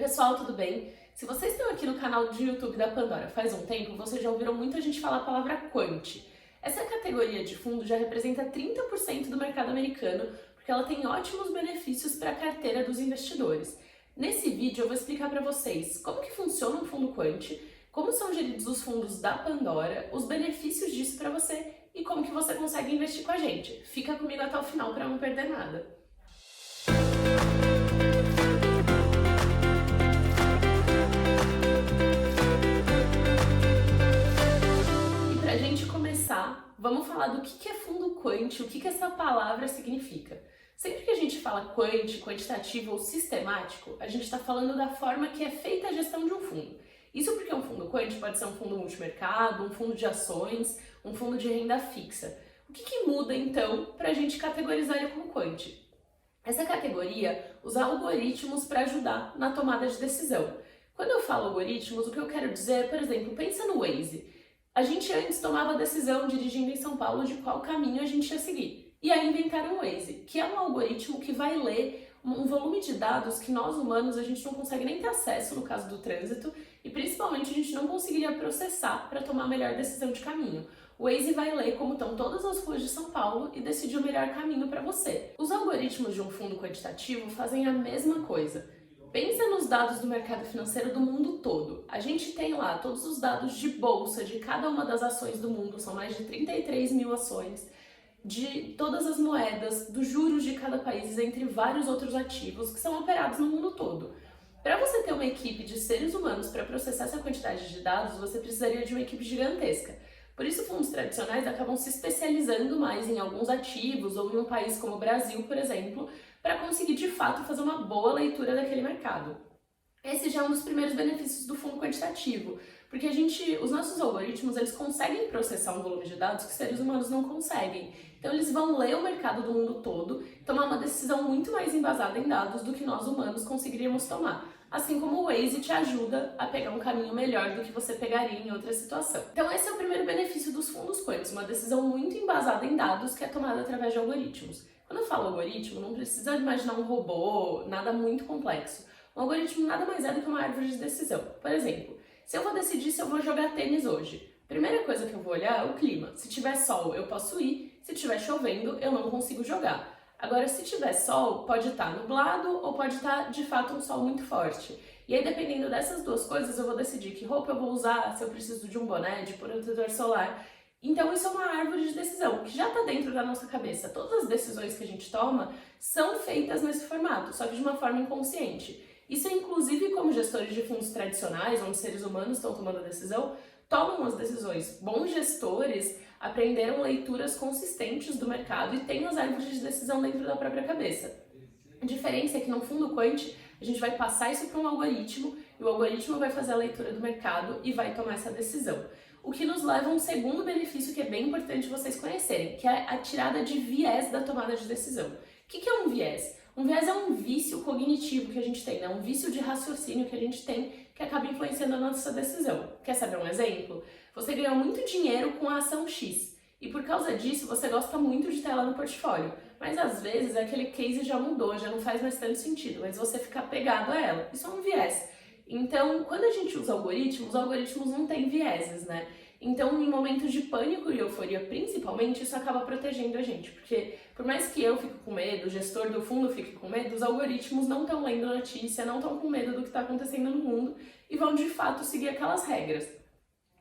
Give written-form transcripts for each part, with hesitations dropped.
pessoal, tudo bem? Se vocês estão aqui no canal de YouTube da Pandora faz um tempo, vocês já ouviram muita gente falar a palavra quant. Essa categoria de fundo já representa 30% do mercado americano, porque ela tem ótimos benefícios para a carteira dos investidores. Nesse vídeo eu vou explicar para vocês como que funciona um fundo quant, como são geridos os fundos da Pandora, os benefícios disso para você e como que você consegue investir com a gente. Fica comigo até o final para não perder nada. Pra gente começar, vamos falar do que é fundo quant, o que essa palavra significa. Sempre que a gente fala quant, quantitativo ou sistemático, a gente está falando da forma que é feita a gestão de um fundo. Isso porque um fundo quant pode ser um fundo multimercado, um fundo de ações, um fundo de renda fixa. O que muda então para a gente categorizar ele como quant? Essa categoria usa algoritmos para ajudar na tomada de decisão. Quando eu falo algoritmos, o que eu quero dizer é, por exemplo, pensa no Waze. A gente antes tomava a decisão, dirigindo em São Paulo, de qual caminho a gente ia seguir. E aí inventaram o Waze, que é um algoritmo que vai ler um volume de dados que nós humanos a gente não consegue nem ter acesso no caso do trânsito e principalmente a gente não conseguiria processar para tomar a melhor decisão de caminho. O Waze vai ler como estão todas as ruas de São Paulo e decidir o melhor caminho para você. Os algoritmos de um fundo quantitativo fazem a mesma coisa. Pensa nos dados do mercado financeiro do mundo todo. A gente tem lá todos os dados de bolsa de cada uma das ações do mundo, são mais de 33 mil ações, de todas as moedas, dos juros de cada país, entre vários outros ativos que são operados no mundo todo. Para você ter uma equipe de seres humanos para processar essa quantidade de dados, você precisaria de uma equipe gigantesca. Por isso, fundos tradicionais acabam se especializando mais em alguns ativos ou em um país como o Brasil, por exemplo, para conseguir de fato fazer uma boa leitura daquele mercado. Esse já é um dos primeiros benefícios do fundo quantitativo, porque os nossos algoritmos eles conseguem processar um volume de dados que seres humanos não conseguem. Então eles vão ler o mercado do mundo todo e tomar uma decisão muito mais embasada em dados do que nós humanos conseguiríamos tomar. Assim como o Waze te ajuda a pegar um caminho melhor do que você pegaria em outra situação. Então esse é o primeiro benefício dos fundos quant, uma decisão muito embasada em dados que é tomada através de algoritmos. Quando eu falo algoritmo, não precisa imaginar um robô, nada muito complexo. Um algoritmo nada mais é do que uma árvore de decisão. Por exemplo, se eu vou decidir se eu vou jogar tênis hoje, a primeira coisa que eu vou olhar é o clima. Se tiver sol, eu posso ir. Se tiver chovendo, eu não consigo jogar. Agora, se tiver sol, pode estar nublado ou pode estar, de fato, um sol muito forte. E aí, dependendo dessas duas coisas, eu vou decidir que roupa eu vou usar, se eu preciso de um boné, de protetor solar. Então, isso é uma árvore de decisão, que já está dentro da nossa cabeça. Todas as decisões que a gente toma são feitas nesse formato, só que de uma forma inconsciente. Isso é, inclusive, como gestores de fundos tradicionais, onde seres humanos estão tomando a decisão, tomam as decisões. Bons gestores aprenderam leituras consistentes do mercado e têm as árvores de decisão dentro da própria cabeça. A diferença é que no fundo quant, a gente vai passar isso para um algoritmo e o algoritmo vai fazer a leitura do mercado e vai tomar essa decisão. O que nos leva a um segundo benefício que é bem importante vocês conhecerem, que é a tirada de viés da tomada de decisão. O que é um viés? Um viés é um vício cognitivo que a gente tem, né? Um vício de raciocínio que a gente tem que acaba influenciando a nossa decisão. Quer saber um exemplo? Você ganhou muito dinheiro com a ação X e por causa disso você gosta muito de ter ela no portfólio, mas às vezes aquele case já mudou, já não faz mais tanto sentido, mas você fica apegado a ela. Isso é um viés. Então, quando a gente usa algoritmos, os algoritmos não têm vieses, né? Então, em momentos de pânico e euforia, principalmente, isso acaba protegendo a gente, porque por mais que eu fique com medo, o gestor do fundo fique com medo, os algoritmos não estão lendo notícia, não estão com medo do que está acontecendo no mundo e vão, de fato, seguir aquelas regras.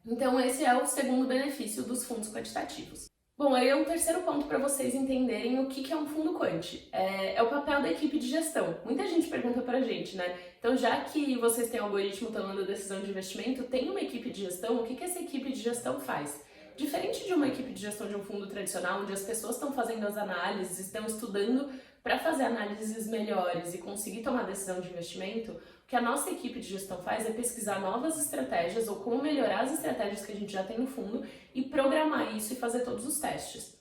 Então, esse é o segundo benefício dos fundos quantitativos. Bom, aí é um terceiro ponto para vocês entenderem o que é um fundo quant. É o papel da equipe de gestão. Muita gente pergunta pra gente, né? Então, já que vocês têm algoritmo tomando decisão de investimento, tem uma equipe de gestão, o que essa equipe de gestão faz? Diferente de uma equipe de gestão de um fundo tradicional, onde as pessoas estão fazendo as análises, estão estudando para fazer análises melhores e conseguir tomar decisão de investimento, o que a nossa equipe de gestão faz é pesquisar novas estratégias ou como melhorar as estratégias que a gente já tem no fundo e programar isso e fazer todos os testes.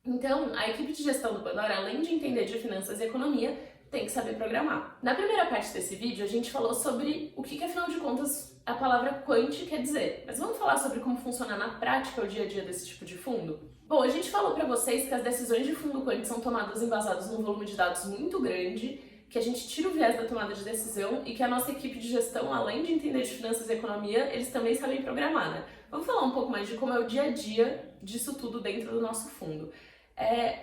Então, a equipe de gestão do Pandora, além de entender de finanças e economia, tem que saber programar. Na primeira parte desse vídeo, a gente falou sobre o que afinal de contas, a palavra quant quer dizer. Mas vamos falar sobre como funciona na prática o dia a dia desse tipo de fundo? Bom, a gente falou para vocês que as decisões de fundo quant são tomadas embasadas num volume de dados muito grande, que a gente tira o viés da tomada de decisão e que a nossa equipe de gestão, além de entender de finanças e economia, eles também sabem programar, né? Vamos falar um pouco mais de como é o dia a dia disso tudo dentro do nosso fundo.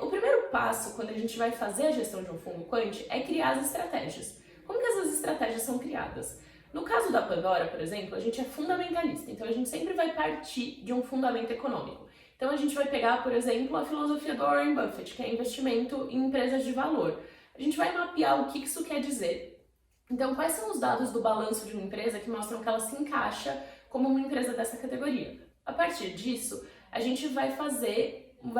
O primeiro passo, quando a gente vai fazer a gestão de um fundo quant, é criar as estratégias. Como que essas estratégias são criadas? No caso da Pandora, por exemplo, a gente é fundamentalista, então a gente sempre vai partir de um fundamento econômico. Então a gente vai pegar, por exemplo, a filosofia do Warren Buffett, que é investimento em empresas de valor. A gente vai mapear o que isso quer dizer. Então, quais são os dados do balanço de uma empresa que mostram que ela se encaixa como uma empresa dessa categoria? A partir disso, a gente vai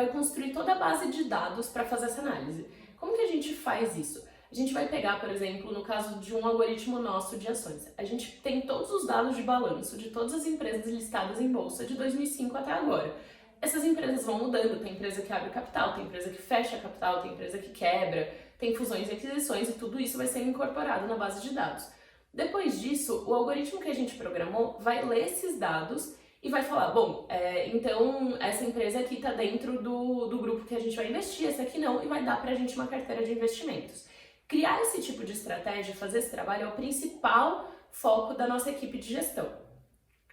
construir toda a base de dados para fazer essa análise. Como que a gente faz isso? A gente vai pegar, por exemplo, no caso de um algoritmo nosso de ações. A gente tem todos os dados de balanço de todas as empresas listadas em bolsa de 2005 até agora. Essas empresas vão mudando, tem empresa que abre capital, tem empresa que fecha capital, tem empresa que quebra, tem fusões e aquisições e tudo isso vai ser incorporado na base de dados. Depois disso, o algoritmo que a gente programou vai ler esses dados e vai falar, bom, então essa empresa aqui está dentro do grupo que a gente vai investir, essa aqui não, e vai dar para a gente uma carteira de investimentos. Criar esse tipo de estratégia, fazer esse trabalho é o principal foco da nossa equipe de gestão.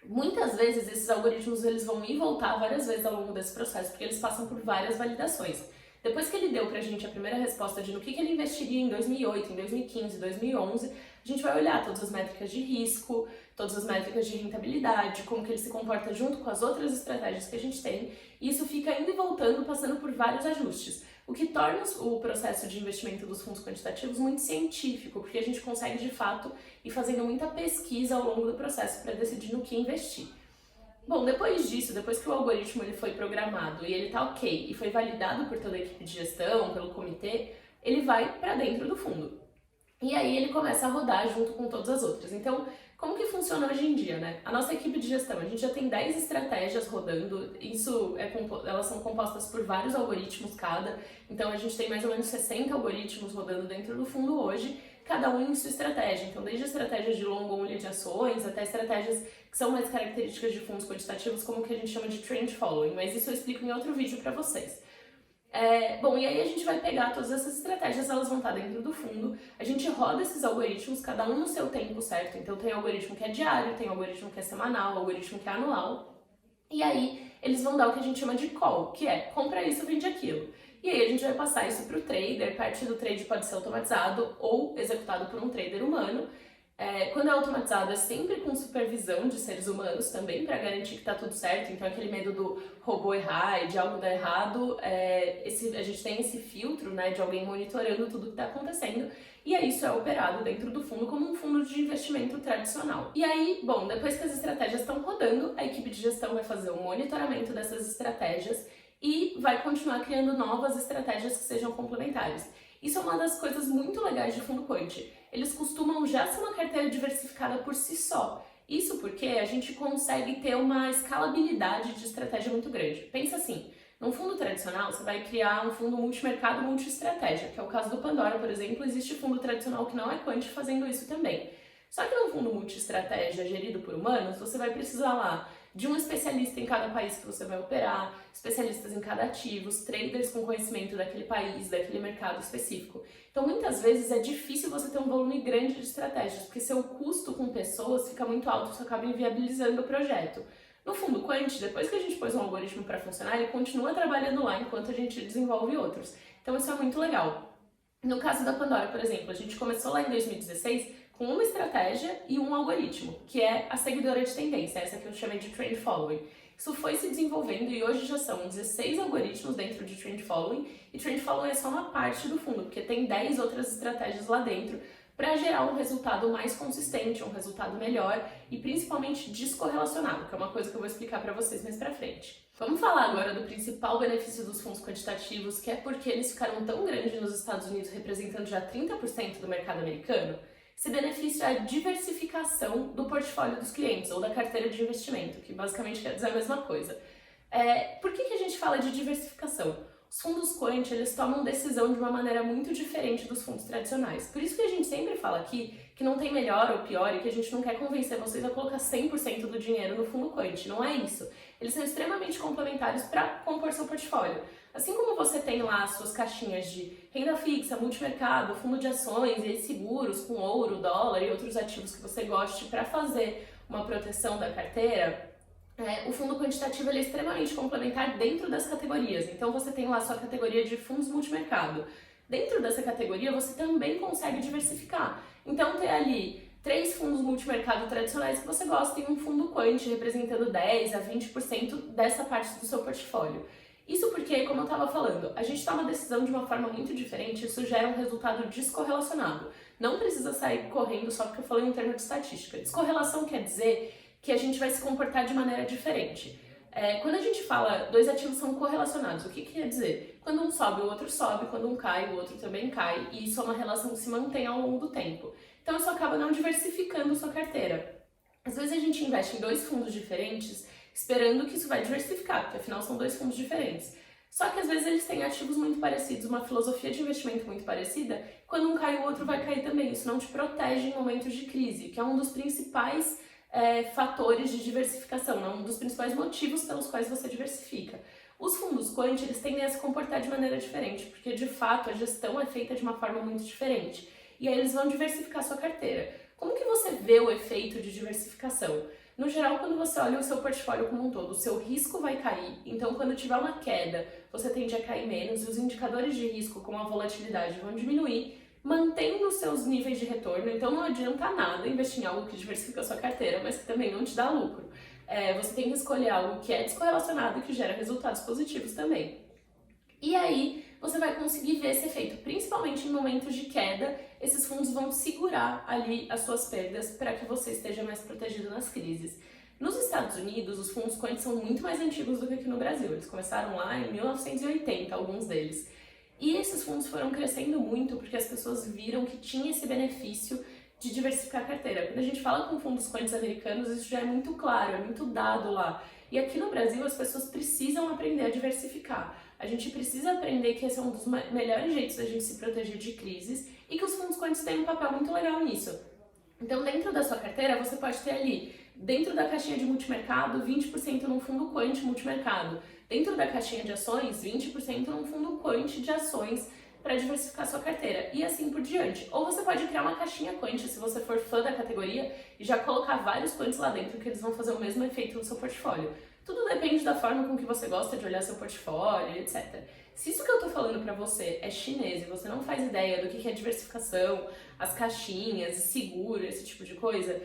Muitas vezes esses algoritmos eles vão ir e voltar várias vezes ao longo desse processo, porque eles passam por várias validações. Depois que ele deu pra gente a primeira resposta de no que ele investiria em 2008, em 2015, 2011, a gente vai olhar todas as métricas de risco, todas as métricas de rentabilidade, como que ele se comporta junto com as outras estratégias que a gente tem, e isso fica indo e voltando, passando por vários ajustes. O que torna o processo de investimento dos fundos quantitativos muito científico, porque a gente consegue, de fato, ir fazendo muita pesquisa ao longo do processo para decidir no que investir. Bom, depois disso, depois que o algoritmo ele foi programado e ele está ok e foi validado por toda a equipe de gestão, pelo comitê, ele vai para dentro do fundo. E aí ele começa a rodar junto com todas as outras. Então, como que funciona hoje em dia, né? A nossa equipe de gestão, a gente já tem 10 estratégias rodando, elas são compostas por vários algoritmos cada, então a gente tem mais ou menos 60 algoritmos rodando dentro do fundo hoje, cada um em sua estratégia. Então, desde estratégias de long only de ações, até estratégias que são mais características de fundos quantitativos, como o que a gente chama de trend following, mas isso eu explico em outro vídeo para vocês. Bom, e aí a gente vai pegar todas essas estratégias, elas vão estar dentro do fundo, a gente roda esses algoritmos, cada um no seu tempo certo, então tem algoritmo que é diário, tem algoritmo que é semanal, algoritmo que é anual, e aí eles vão dar o que a gente chama de call, que é compra isso, vende aquilo. E aí a gente vai passar isso para o trader, parte do trade pode ser automatizado ou executado por um trader humano. Quando é automatizado é sempre com supervisão de seres humanos também, para garantir que está tudo certo, então aquele medo do robô errar e de algo dar errado, a gente tem esse filtro, né, de alguém monitorando tudo que está acontecendo, e aí isso é operado dentro do fundo como um fundo de investimento tradicional. E aí, bom, depois que as estratégias estão rodando, a equipe de gestão vai fazer um monitoramento dessas estratégias e vai continuar criando novas estratégias que sejam complementares. Isso é uma das coisas muito legais de fundo quant. Eles costumam já ser uma carteira diversificada por si só. Isso porque a gente consegue ter uma escalabilidade de estratégia muito grande. Pensa assim, num fundo tradicional você vai criar um fundo multimercado, multi-estratégia, que é o caso do Pandora, por exemplo, existe fundo tradicional que não é quant fazendo isso também. Só que num fundo multi-estratégia gerido por humanos, você vai precisar lá de um especialista em cada país que você vai operar, especialistas em cada ativo, traders com conhecimento daquele país, daquele mercado específico. Então, muitas vezes é difícil você ter um volume grande de estratégias, porque seu custo com pessoas fica muito alto, isso acaba inviabilizando o projeto. No fundo quant, depois que a gente pôs um algoritmo para funcionar, ele continua trabalhando lá enquanto a gente desenvolve outros. Então, isso é muito legal. No caso da Pandora, por exemplo, a gente começou lá em 2016 com uma estratégia e um algoritmo, que é a seguidora de tendência, essa que eu chamei de trend following. Isso foi se desenvolvendo e hoje já são 16 algoritmos dentro de trend following, e trend following é só uma parte do fundo, porque tem 10 outras estratégias lá dentro para gerar um resultado mais consistente, um resultado melhor e principalmente descorrelacionado, que é uma coisa que eu vou explicar para vocês mais para frente. Vamos falar agora do principal benefício dos fundos quantitativos, que é porque eles ficaram tão grandes nos Estados Unidos, representando já 30% do mercado americano. Esse benefício é a diversificação do portfólio dos clientes, ou da carteira de investimento, que basicamente quer dizer a mesma coisa. Por que a gente fala de diversificação? os fundos quant, eles tomam decisão de uma maneira muito diferente dos fundos tradicionais. Por isso que a gente sempre fala aqui que não tem melhor ou pior e que a gente não quer convencer vocês a colocar 100% do dinheiro no fundo quant. Não é isso. Eles são extremamente complementares para compor seu portfólio. Assim como você tem lá as suas caixinhas de renda fixa, multimercado, fundo de ações e seguros com ouro, dólar e outros ativos que você goste para fazer uma proteção da carteira, o fundo quantitativo ele é extremamente complementar dentro das categorias. Então você tem lá a sua categoria de fundos multimercado. Dentro dessa categoria você também consegue diversificar. Então ter ali 3 fundos multimercado tradicionais que você gosta e um fundo quant representando 10 a 20% dessa parte do seu portfólio. Isso porque, como eu estava falando, a gente toma decisão de uma forma muito diferente, isso gera um resultado descorrelacionado. Não precisa sair correndo só porque eu falei um termo de estatística. Descorrelação quer dizer que a gente vai se comportar de maneira diferente. Quando a gente fala dois ativos são correlacionados, o que quer dizer? Quando um sobe, o outro sobe, quando um cai, o outro também cai, e isso é uma relação que se mantém ao longo do tempo. Então isso acaba não diversificando sua carteira. Às vezes a gente investe em 2 fundos diferentes, esperando que isso vai diversificar, porque afinal são 2 fundos diferentes. Só que às vezes eles têm ativos muito parecidos, uma filosofia de investimento muito parecida, quando um cai, o outro vai cair também. Isso não te protege em momentos de crise, que é um dos principais fatores de diversificação, um dos principais motivos pelos quais você diversifica. Os fundos quant, eles tendem a se comportar de maneira diferente, porque de fato a gestão é feita de uma forma muito diferente. E aí eles vão diversificar sua carteira. Como que você vê o efeito de diversificação? No geral, quando você olha o seu portfólio como um todo, o seu risco vai cair, então quando tiver uma queda, você tende a cair menos e os indicadores de risco, como a volatilidade, vão diminuir, mantendo os seus níveis de retorno. Então não adianta nada investir em algo que diversifica a sua carteira, mas que também não te dá lucro. Você tem que escolher algo que é descorrelacionado e que gera resultados positivos também. E aí você vai conseguir ver esse efeito, principalmente em momentos de queda, esses fundos vão segurar ali as suas perdas para que você esteja mais protegido nas crises. Nos Estados Unidos, os fundos quant são muito mais antigos do que aqui no Brasil. Eles começaram lá em 1980, alguns deles. E esses fundos foram crescendo muito porque as pessoas viram que tinha esse benefício de diversificar a carteira. Quando a gente fala com fundos quants americanos, isso já é muito claro, é muito dado lá. E aqui no Brasil, as pessoas precisam aprender a diversificar. A gente precisa aprender que esse é um dos melhores jeitos da gente se proteger de crises e que os fundos quants têm um papel muito legal nisso. Então, dentro da sua carteira, você pode ter ali, dentro da caixinha de multimercado, 20% num fundo quant multimercado. Dentro da caixinha de ações, 20% num fundo quant de ações para diversificar sua carteira e assim por diante. Ou você pode criar uma caixinha quant se você for fã da categoria e já colocar vários quants lá dentro que eles vão fazer o mesmo efeito no seu portfólio. Tudo depende da forma com que você gosta de olhar seu portfólio, etc. Se isso que eu tô falando pra você é chinês e você não faz ideia do que é diversificação, as caixinhas, seguro, esse tipo de coisa,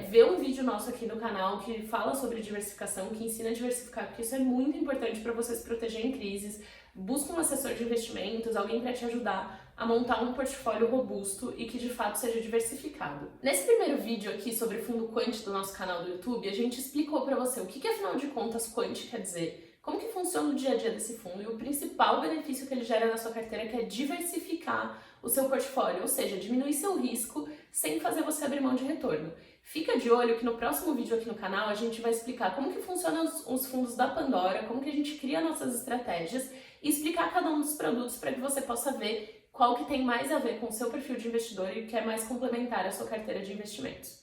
vê um vídeo nosso aqui no canal que fala sobre diversificação, que ensina a diversificar, porque isso é muito importante para você se proteger em crises. Busca um assessor de investimentos, alguém para te ajudar a montar um portfólio robusto e que de fato seja diversificado. Nesse primeiro vídeo aqui sobre fundo quant do nosso canal do YouTube, a gente explicou para você o que afinal de contas quant quer dizer, como que funciona o dia a dia desse fundo e o principal benefício que ele gera na sua carteira, que é diversificar o seu portfólio, ou seja, diminuir seu risco sem fazer você abrir mão de retorno. Fica de olho que no próximo vídeo aqui no canal a gente vai explicar como que funcionam os fundos da Pandora, como que a gente cria nossas estratégias e explicar cada um dos produtos para que você possa ver qual que tem mais a ver com o seu perfil de investidor e que é mais complementar à sua carteira de investimentos.